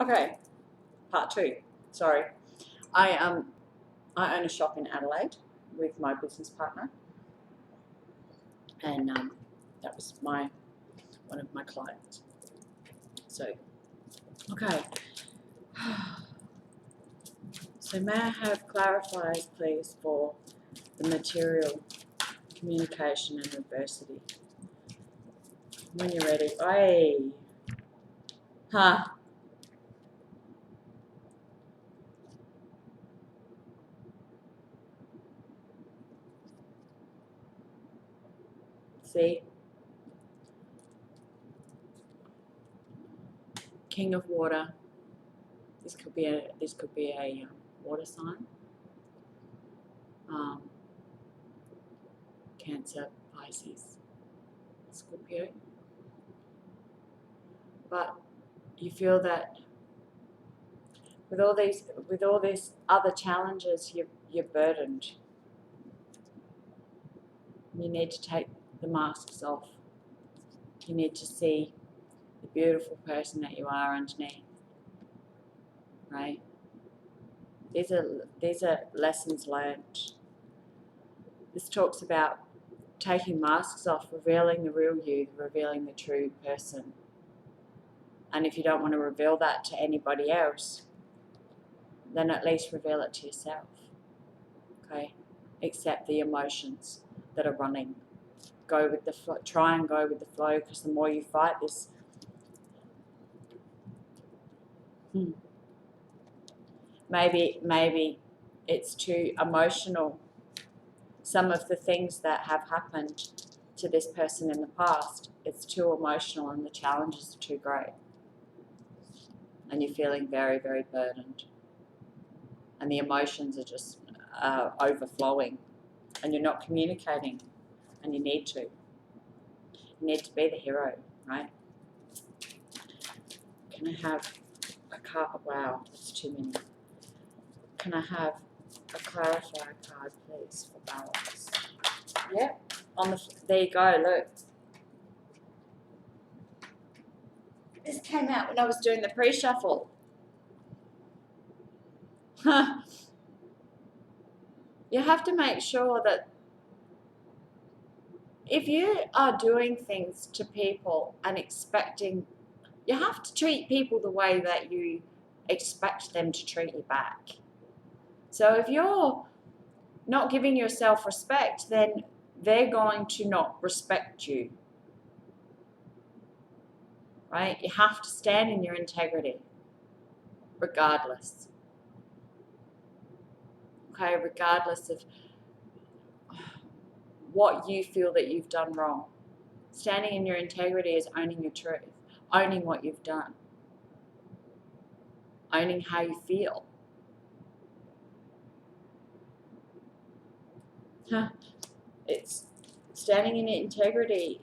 Okay, part 2. Sorry. I own a shop in Adelaide with my business partner, and that was one of my clients. So, okay. So may I have clarifiers, please, for the material, communication, and adversity? When you're ready. Hey. Huh. See? King of water. This could be a water sign. Cancer, Pisces, Scorpio. But you feel that with all these other challenges, you're burdened. You need to take the masks off. You need to see the beautiful person that you are underneath. Right? These are lessons learned. This talks about taking masks off, revealing the real you, revealing the true person. And if you don't want to reveal that to anybody else, then at least reveal it to yourself. Okay? Accept the emotions that are running. Go with the flow. Try and go with the flow, because the more you fight this, maybe it's too emotional. Some of the things that have happened to this person in the past, it's too emotional and the challenges are too great. And you're feeling very, very burdened. And the emotions are just overflowing. And you're not communicating. And you need to. You need to be the hero, right? Can I have a card? Wow, that's too many. Can I have a clarifier card, please, for balance? Yep. There you go, look. This came out when I was doing the pre-shuffle. You have to make sure that if you are doing things to people and expecting, you have to treat people the way that you expect them to treat you back. So if you're not giving yourself respect, then they're going to not respect you. Right? You have to stand in your integrity, regardless. Okay, regardless of what you feel that you've done wrong. Standing in your integrity is owning your truth, owning what you've done, owning how you feel. It's standing in your integrity.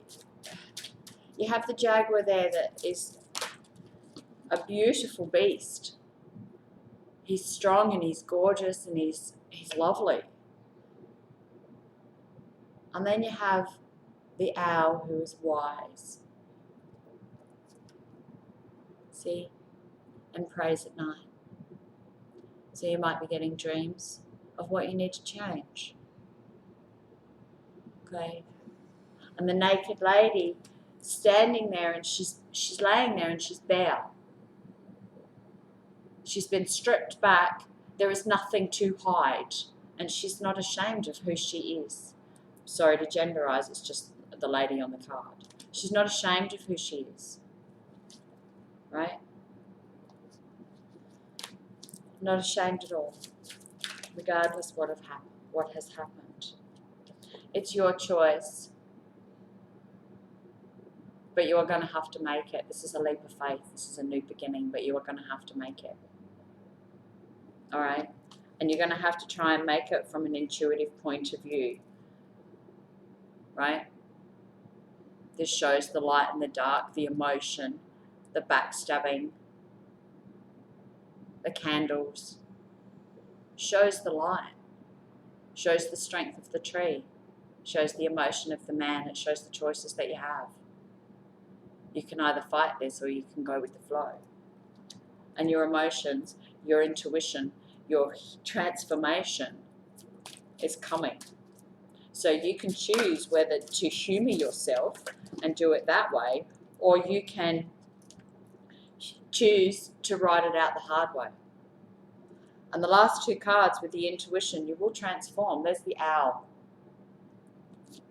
You have the jaguar there that is a beautiful beast. He's strong and he's gorgeous and he's lovely. And then you have the owl who is wise. See? And prays at night. So you might be getting dreams of what you need to change. Okay? And the naked lady standing there, and she's laying there and she's bare. She's been stripped back. There is nothing to hide. And she's not ashamed of who she is. Sorry to genderize, it's just the lady on the card. She's not ashamed of who she is. Right? Not ashamed at all. Regardless what has happened. It's your choice. But you are going to have to make it. This is a leap of faith. This is a new beginning, but you are going to have to make it. All right? And you're going to have to try and make it from an intuitive point of view. Right? This shows the light and the dark, the emotion, the backstabbing, the candles. Shows the light. Shows the strength of the tree. Shows the emotion of the man. It shows the choices that you have. You can either fight this or you can go with the flow. and your emotions, your intuition, your transformation is coming. So you can choose whether to humor yourself and do it that way, or you can choose to write it out the hard way. And the last two cards with the intuition, you will transform. There's the owl.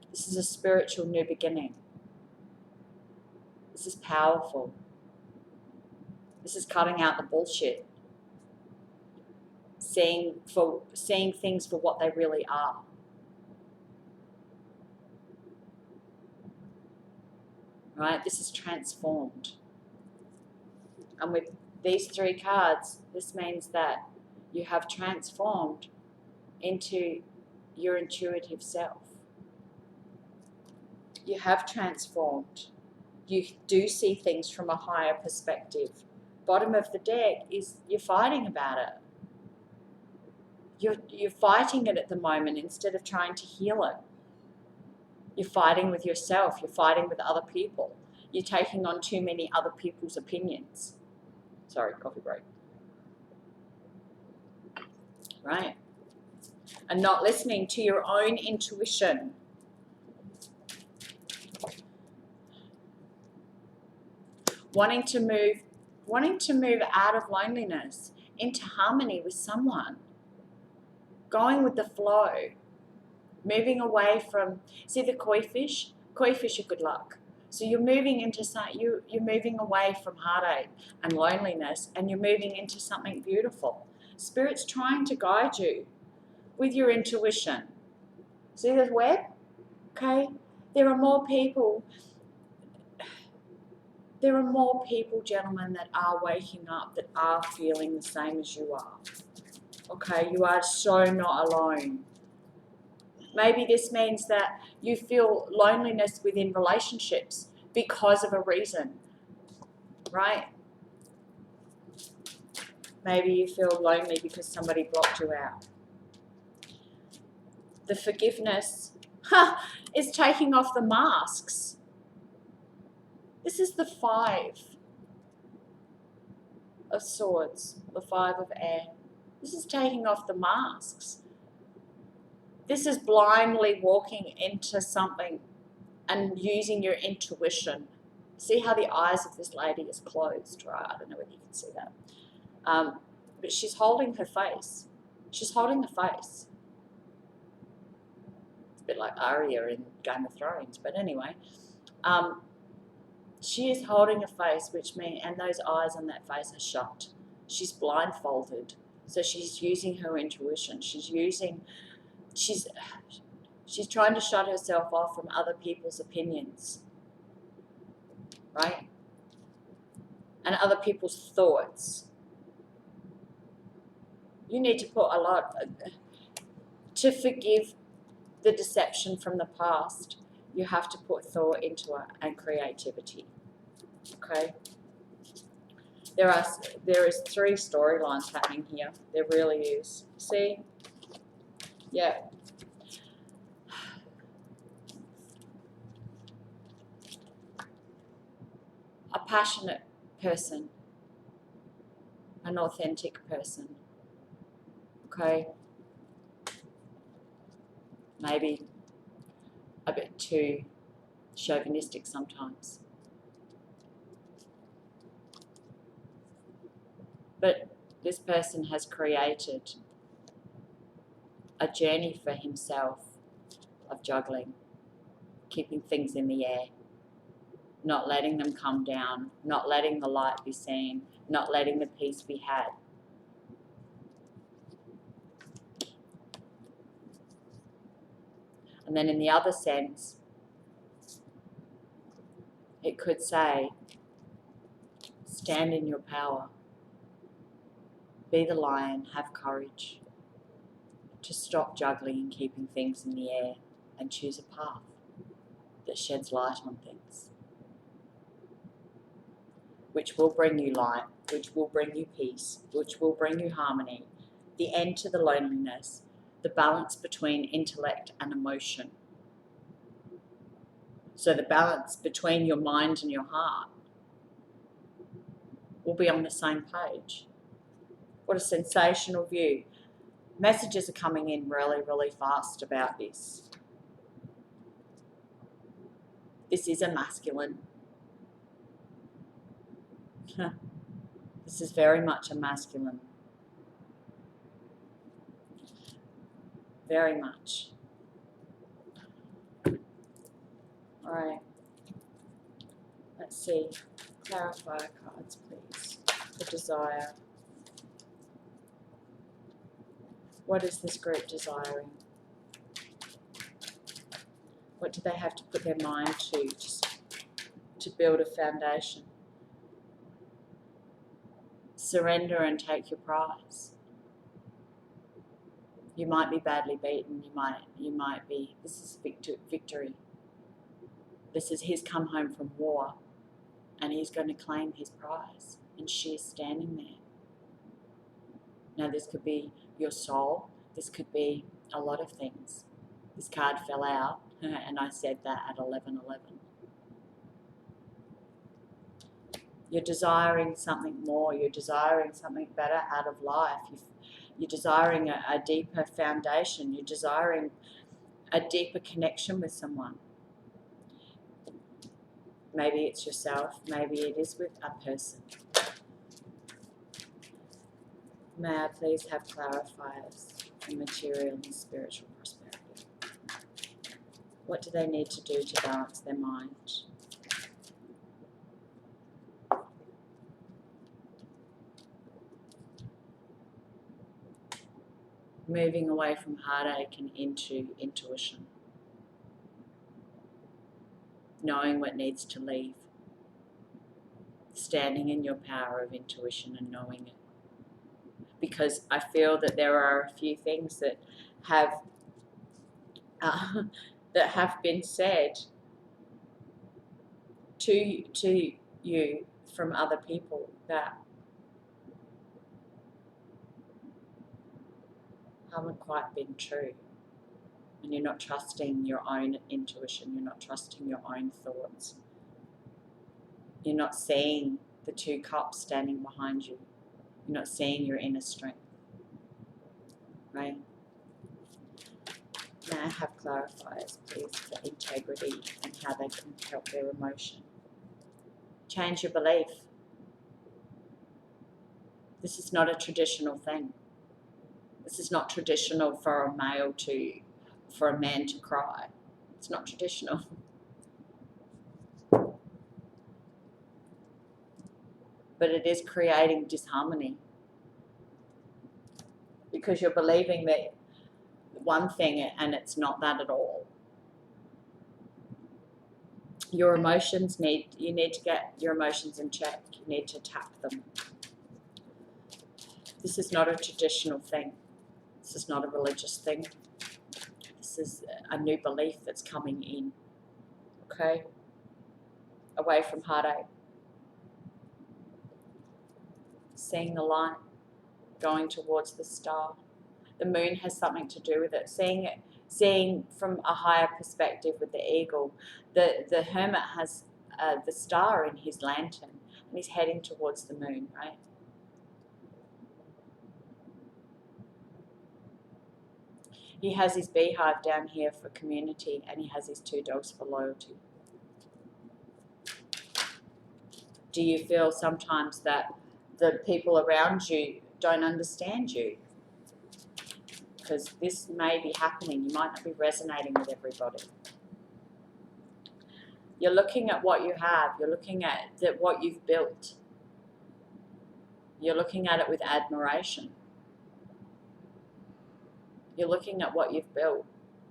This is a spiritual new beginning. This is powerful. This is cutting out the bullshit. Seeing things for what they really are. Right? This is transformed. And with these three cards, this means that you have transformed into your intuitive self. You have transformed. You do see things from a higher perspective. Bottom of the deck is you're fighting about it. You're fighting it at the moment instead of trying to heal it. You're fighting with yourself. You're fighting with other people. You're taking on too many other people's opinions. Sorry, coffee break. Right? And not listening to your own intuition. Wanting to move out of loneliness into harmony with someone. Going with the flow. Moving away from, see the koi fish? Koi fish are good luck. So you're moving into you're moving away from heartache and loneliness, and you're moving into something beautiful. Spirit's trying to guide you with your intuition. See the web? Okay? There are more people, gentlemen, that are waking up, that are feeling the same as you are. Okay? You are so not alone. Maybe this means that you feel loneliness within relationships because of a reason, right? Maybe you feel lonely because somebody blocked you out. The forgiveness is taking off the masks. This is the 5 of swords, the 5 of air. This is taking off the masks. This is blindly walking into something and using your intuition. See how the eyes of this lady is closed, right? I don't know whether you can see that. But she's holding her face. She's holding the face. It's a bit like Arya in Game of Thrones, but anyway. She is holding a face, which means, and those eyes on that face are shut. She's blindfolded. So she's using her intuition. She's trying to shut herself off from other people's opinions, right? And other people's thoughts. You need to put a lot, to forgive the deception from the past, you have to put thought into it and creativity, okay? There is 3 storylines happening here. There really is. See? Yeah. A passionate person, an authentic person, okay? Maybe a bit too chauvinistic sometimes. But this person has created a journey for himself of juggling, keeping things in the air, not letting them come down, not letting the light be seen, not letting the peace be had. And then in the other sense, it could say, stand in your power. Be the lion, have courage to stop juggling and keeping things in the air and choose a path that sheds light on things, which will bring you light, which will bring you peace, which will bring you harmony, the end to the loneliness, the balance between intellect and emotion. So the balance between your mind and your heart will be on the same page. What a sensational view. Messages are coming in really, really fast about this. This is a masculine. This is very much a masculine. Very much. All right. Let's see. Clarifier cards, please. The desire. What is this group desiring? What do they have to put their mind to just to build a foundation? Surrender and take your prize. You might be badly beaten. You might be. This is victory. This is he's come home from war, and he's going to claim his prize, and she is standing there. Now, this could be your soul. This could be a lot of things. This card fell out, and I said that at 11:11. You're desiring something more. You're desiring something better out of life. You're desiring a deeper foundation. You're desiring a deeper connection with someone. Maybe it's yourself. Maybe it is with a person. May I please have clarifiers for material and spiritual prosperity? What do they need to do to balance their mind? Moving away from heartache and into intuition. Knowing what needs to leave. Standing in your power of intuition and knowing it. Because I feel that there are a few things that have been said to you from other people that haven't quite been true. And you're not trusting your own intuition. You're not trusting your own thoughts. You're not seeing the two cups standing behind you. You're not seeing your inner strength. Right? May I have clarifiers, please, for integrity and how they can help their emotion. Change your belief. This is not a traditional thing. This is not traditional for a man to cry. It's not traditional. But it is creating disharmony. Because you're believing that one thing and it's not that at all. Your emotions you need to get your emotions in check. You need to tap them. This is not a traditional thing. This is not a religious thing. This is a new belief that's coming in. Okay? Away from heartache. Seeing the light, going towards the star. The moon has something to do with it. Seeing from a higher perspective with the eagle. The hermit has the star in his lantern and he's heading towards the moon, right? He has his beehive down here for community and he has his 2 dogs for loyalty. Do you feel sometimes that the people around you don't understand you? Because this may be happening. You might not be resonating with everybody. You're looking at what you have. You're looking at what you've built. You're looking at it with admiration. You're looking at what you've built.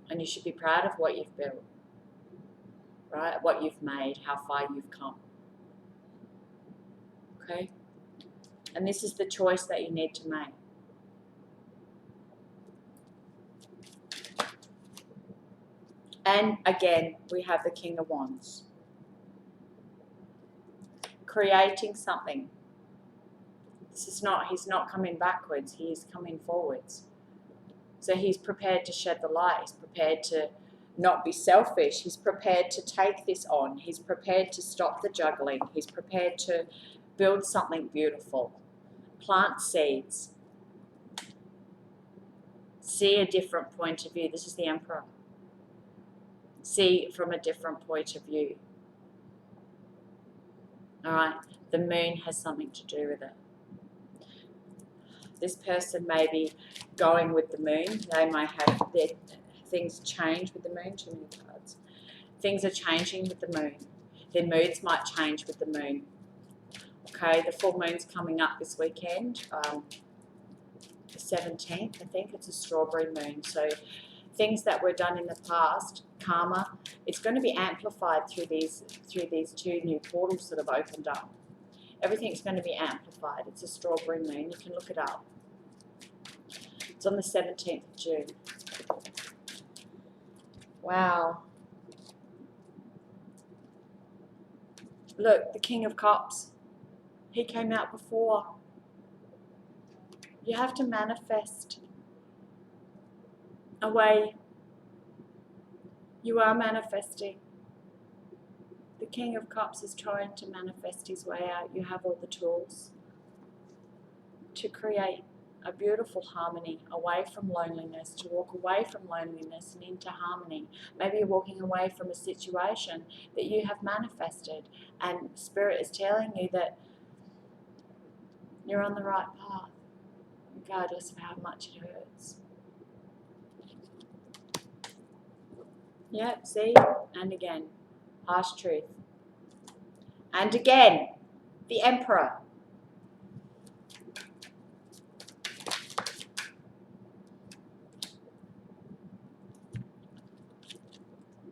And you should be proud of what you've built. Right? What you've made, how far you've come. Okay? And this is the choice that you need to make. And again, we have the King of Wands. Creating something. He's not coming backwards, he is coming forwards. So he's prepared to shed the light, he's prepared to not be selfish, he's prepared to take this on, he's prepared to stop the juggling, he's prepared to Build something beautiful. Plant seeds. See a different point of view. This is the Emperor. See from a different point of view. All right, the moon has something to do with it. This person may be going with the moon. They may have their things change with the moon. Too many cards. Things are changing with the moon. Their moods might change with the moon. Okay, the full moon's coming up this weekend. The 17th, I think. It's a strawberry moon. So things that were done in the past, karma, it's going to be amplified through these two new portals that have opened up. Everything's going to be amplified. It's a strawberry moon. You can look it up. It's on the 17th of June. Wow. Look, the King of Cups. He came out before. You have to manifest a way. You are manifesting. The King of Cups is trying to manifest his way out. You have all the tools to create a beautiful harmony, away from loneliness, to walk away from loneliness and into harmony. Maybe you're walking away from a situation that you have manifested, and Spirit is telling you that you're on the right path, regardless of how much it hurts. Yeah, see? And again, harsh truth. And again, the Emperor.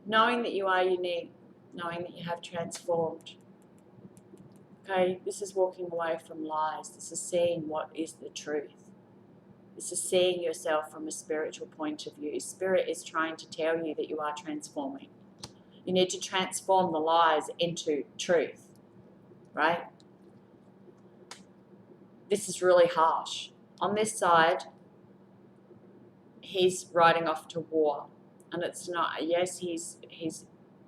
Knowing that you are unique, knowing that you have transformed. Okay, this is walking away from lies. This is seeing what is the truth. This is seeing yourself from a spiritual point of view. Spirit is trying to tell you that you are transforming. You need to transform the lies into truth, right? This is really harsh. On this side, he's riding off to war. And it's not, yes, his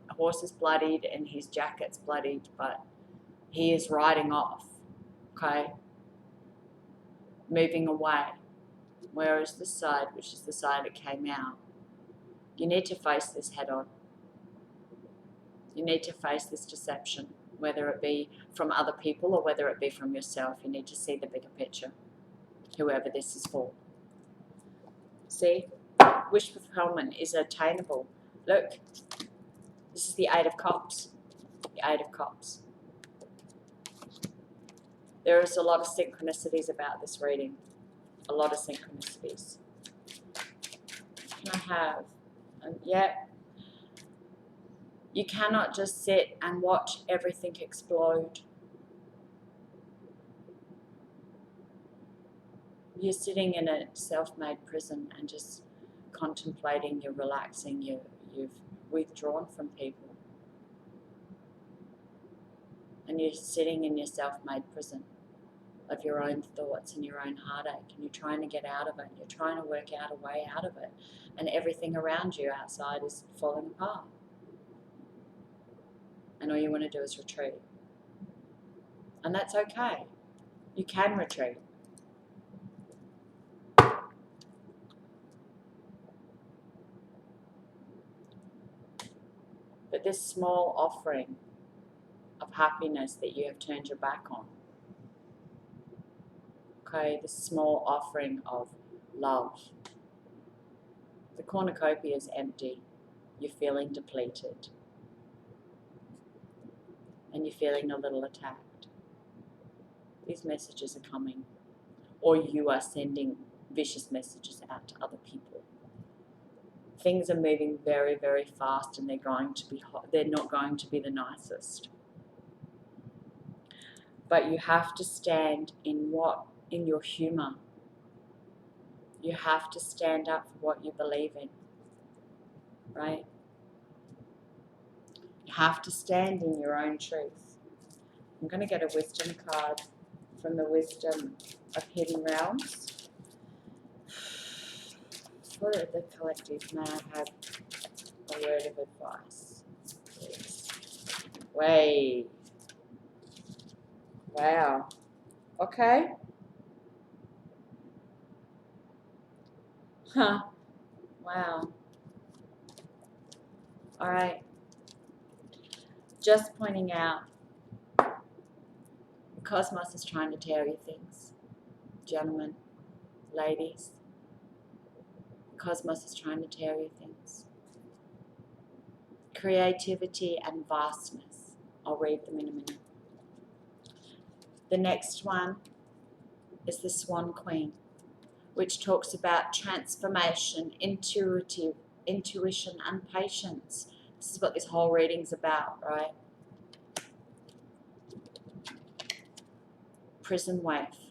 horse is bloodied and his jacket's bloodied, but he is riding off, okay? Moving away. Whereas this side, which is the side that came out, you need to face this head on. You need to face this deception, whether it be from other people or whether it be from yourself. You need to see the bigger picture, whoever this is for. See? Wish fulfillment is attainable. Look, this is the Eight of Cups. The Eight of Cups. There is a lot of synchronicities about this reading. A lot of synchronicities. Can I have? Yeah. You cannot just sit and watch everything explode. You're sitting in a self-made prison and just contemplating, you're relaxing, you've withdrawn from people. And you're sitting in your self-made prison of your own thoughts and your own heartache, and you're trying to get out of it, and you're trying to work out a way out of it, and everything around you outside is falling apart. And all you want to do is retreat. And that's okay. You can retreat. But this small offering of happiness that you have turned your back on, okay, this small offering of love, the cornucopia is empty. You're feeling depleted. And you're feeling a little attacked. These messages are coming. Or you are sending vicious messages out to other people. Things are moving very, very fast, and they're not going to be the nicest. But you have to stand in your humor. You have to stand up for what you believe in, right? You have to stand in your own truth. I'm going to get a wisdom card from the Wisdom of Hidden Realms. For the collective, may I have a word of advice, please? Way. Wow. Okay. Huh. Wow. All right. Just pointing out, the cosmos is trying to tell you things. Gentlemen, ladies, the cosmos is trying to tell you things. Creativity and vastness. I'll read them in a minute. The next one is the Swan Queen, which talks about transformation, intuition, and patience. This is what this whole reading's about, right? Prison waif.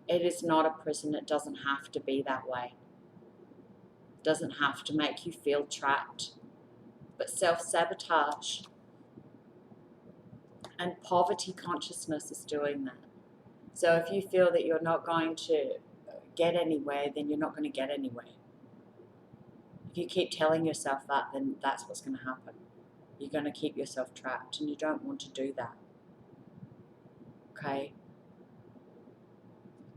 It is not a prison. It doesn't have to be that way. It doesn't have to make you feel trapped. But self-sabotage and poverty consciousness is doing that. So if you feel that you're not going to get anywhere, then you're not going to get anywhere. If you keep telling yourself that, then that's what's going to happen. You're going to keep yourself trapped, and you don't want to do that. Okay?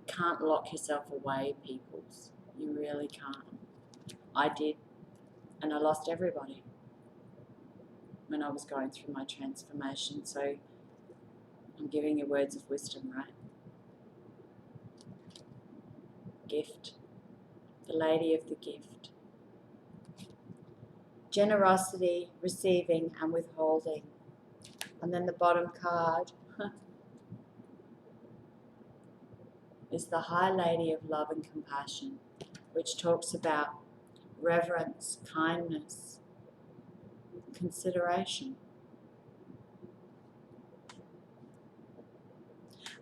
Can't lock yourself away, peoples. You really can't. I did, and I lost everybody when I was going through my transformation. So I'm giving you words of wisdom, right? Gift. The Lady of the Gift. Generosity, receiving and withholding. And then the bottom card is the High Lady of Love and Compassion, which talks about reverence, kindness, consideration.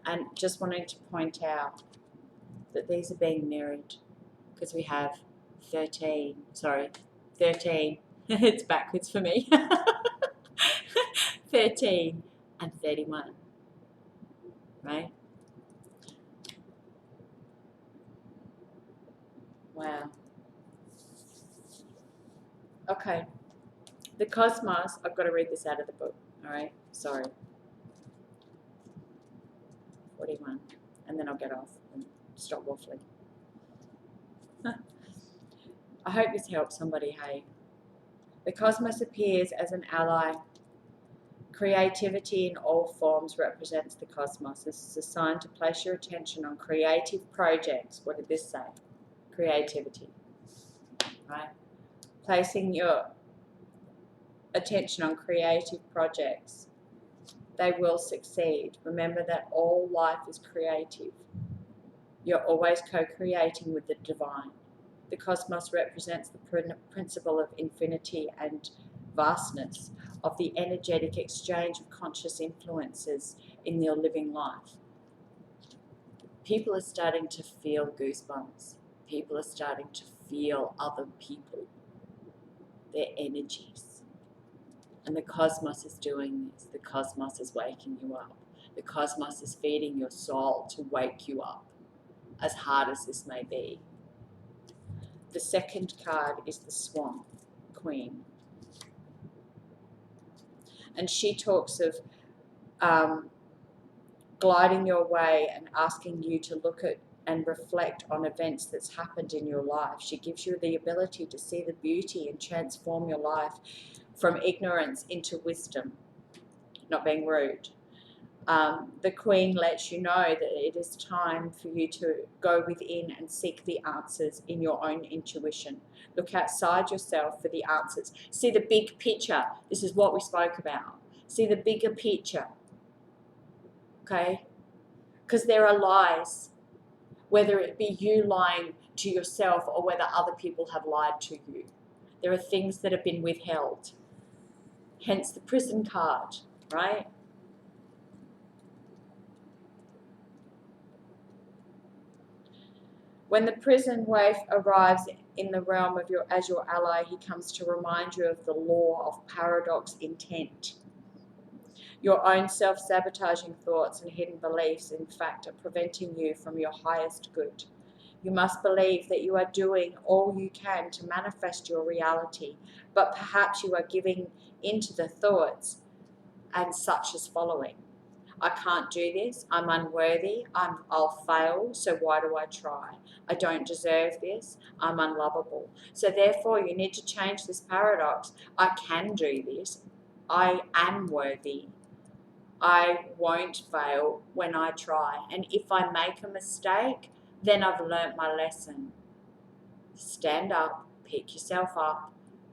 And just wanting to point out that these are being mirrored because we have 13, it's backwards for me, 13 and 31, right? Wow. Okay. The cosmos, I've got to read this out of the book, all right? Sorry. 41. And then I'll get off and stop waffling. I hope this helps somebody, hey. The cosmos appears as an ally. Creativity in all forms represents the cosmos. This is a sign to place your attention on creative projects. What did this say? Creativity, right? Placing your attention on creative projects. They will succeed. Remember that all life is creative. You're always co-creating with the divine. The cosmos represents the principle of infinity and vastness, of the energetic exchange of conscious influences in your living life. People are starting to feel goosebumps. People are starting to feel other people, their energies. And the cosmos is doing this. The cosmos is waking you up. The cosmos is feeding your soul to wake you up, as hard as this may be. The second card is the Swan Queen. And she talks of gliding your way and asking you to look at and reflect on events that's happened in your life. She gives you the ability to see the beauty and transform your life from ignorance into wisdom, not being rude. The Queen lets you know that it is time for you to go within and seek the answers in your own intuition. Look outside yourself for the answers. See the big picture. This is what we spoke about. See the bigger picture. Okay? Because there are lies, whether it be you lying to yourself or whether other people have lied to you. There are things that have been withheld. Hence the prison card, right? When the prison waif arrives in the realm of as your ally, he comes to remind you of the law of paradox intent. Your own self-sabotaging thoughts and hidden beliefs, in fact, are preventing you from your highest good. You must believe that you are doing all you can to manifest your reality, but perhaps you are giving into the thoughts and such as following. I can't do this. I'm unworthy. I'll fail. So why do I try? I don't deserve this. I'm unlovable. So therefore, you need to change this paradox. I can do this. I am worthy. I won't fail when I try. And if I make a mistake, then I've learnt my lesson. Stand up, pick yourself up,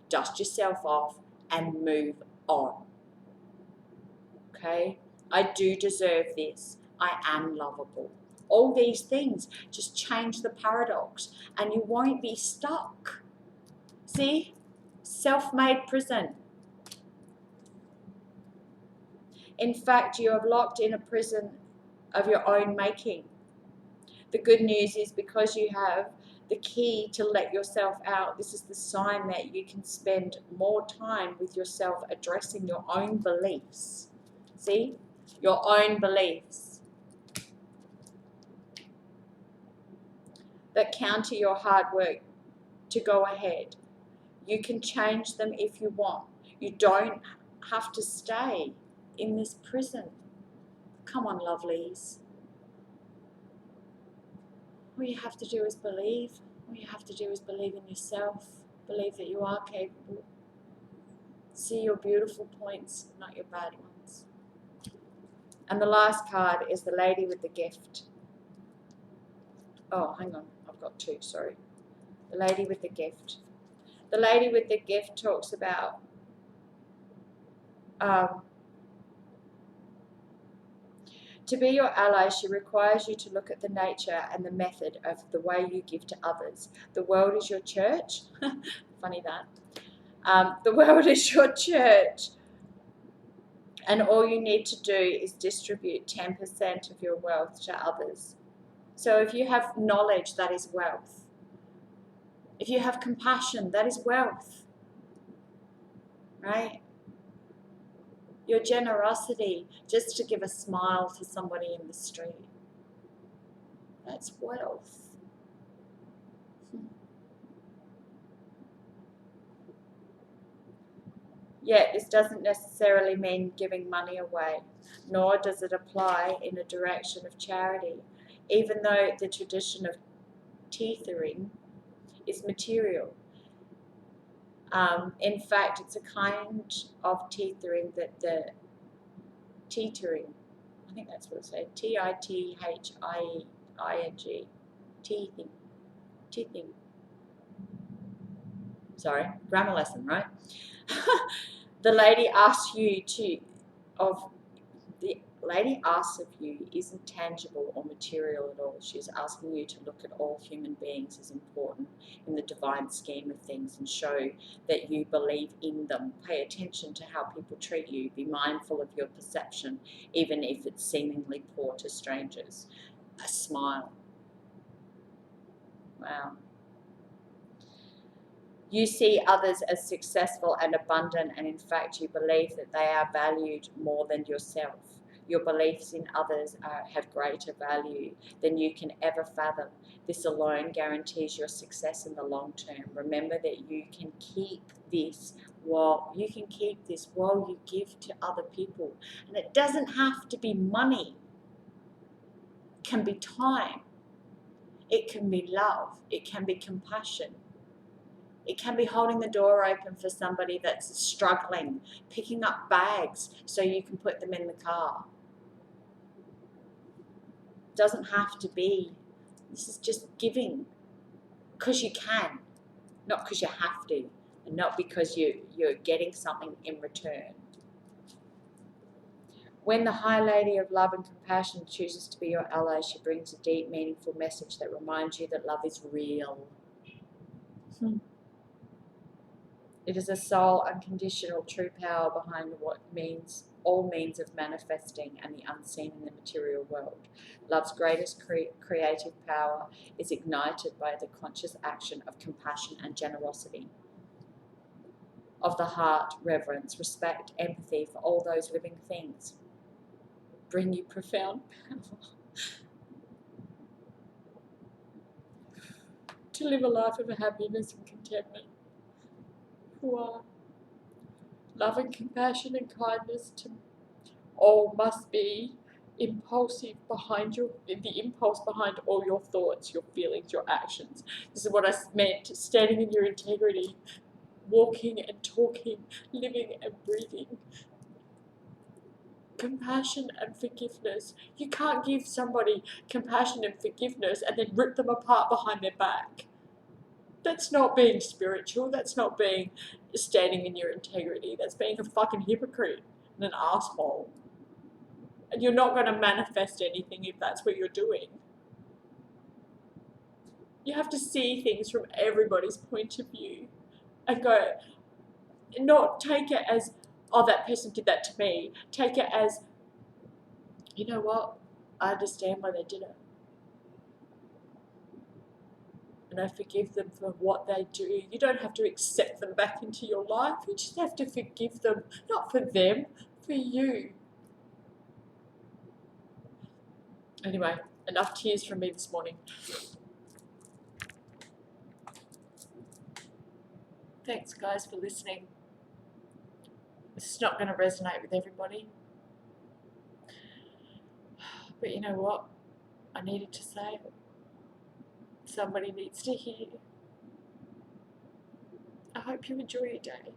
dust yourself off, and move on. Okay? I do deserve this. I am lovable. All these things, just change the paradox and you won't be stuck. See? Self-made prison. In fact, you are locked in a prison of your own making. The good news is because you have the key to let yourself out, this is the sign that you can spend more time with yourself addressing your own beliefs. See? Your own beliefs that counter your hard work to go ahead. You can change them if you want. You don't have to stay in this prison. Come on, lovelies. All you have to do is believe. All you have to do is believe in yourself. Believe that you are capable. See your beautiful points, not your bad ones. And the last card is the lady with the gift. Oh, hang on. I've got two, sorry. The lady with the gift. The lady with the gift talks about to be your ally, she requires you to look at the nature and the method of the way you give to others. The world is your church. Funny that. The world is your church. And all you need to do is distribute 10% of your wealth to others. So if you have knowledge, that is wealth. If you have compassion, that is wealth. Right? Your generosity, just to give a smile to somebody in the street, that's wealth. Yet this doesn't necessarily mean giving money away, nor does it apply in a direction of charity, even though the tradition of teethering is material. In fact, it's a kind of teethering that the teetering, I think that's what it said, Tithing, teething. Sorry, grammar lesson, right? The lady asks of you isn't tangible or material at all. She's asking you to look at all human beings as important in the divine scheme of things and show that you believe in them. Pay attention to how people treat you. Be mindful of your perception, even if it's seemingly poor to strangers. A smile. Wow. You see others as successful and abundant, and in fact you believe that they are valued more than yourself. Your beliefs in others have greater value than you can ever fathom. This alone guarantees your success in the long term. Remember that you can keep this while you give to other people. And it doesn't have to be money. It can be time. It can be love. It can be compassion. It can be holding the door open for somebody that's struggling, picking up bags so you can put them in the car. It doesn't have to be. This is just giving because you can, not because you have to, and not because you're getting something in return. When the High Lady of Love and Compassion chooses to be your ally, she brings a deep, meaningful message that reminds you that love is real. It is a sole, unconditional, true power behind what means all means of manifesting and the unseen in the material world. Love's greatest creative power is ignited by the conscious action of compassion and generosity, of the heart, reverence, respect, empathy for all those living things. Bring you profound power to live a life of happiness and contentment. Who are love and compassion and kindness to all must be impulsive behind the impulse behind all your thoughts, your feelings, your actions. This is what I meant, standing in your integrity, walking and talking, living and breathing. Compassion and forgiveness. You can't give somebody compassion and forgiveness and then rip them apart behind their back. That's not being spiritual. That's not being standing in your integrity. That's being a fucking hypocrite and an asshole. And you're not going to manifest anything if that's what you're doing. You have to see things from everybody's point of view and go, not take it as, oh, that person did that to me. Take it as, you know what? I understand why they did it. And I forgive them for what they do. You don't have to accept them back into your life. You just have to forgive them, not for them, for you. Anyway, enough tears from me this morning. Thanks, guys, for listening. This is not going to resonate with everybody. But you know what? I needed to say it. Somebody needs to hear. I hope you enjoy your day.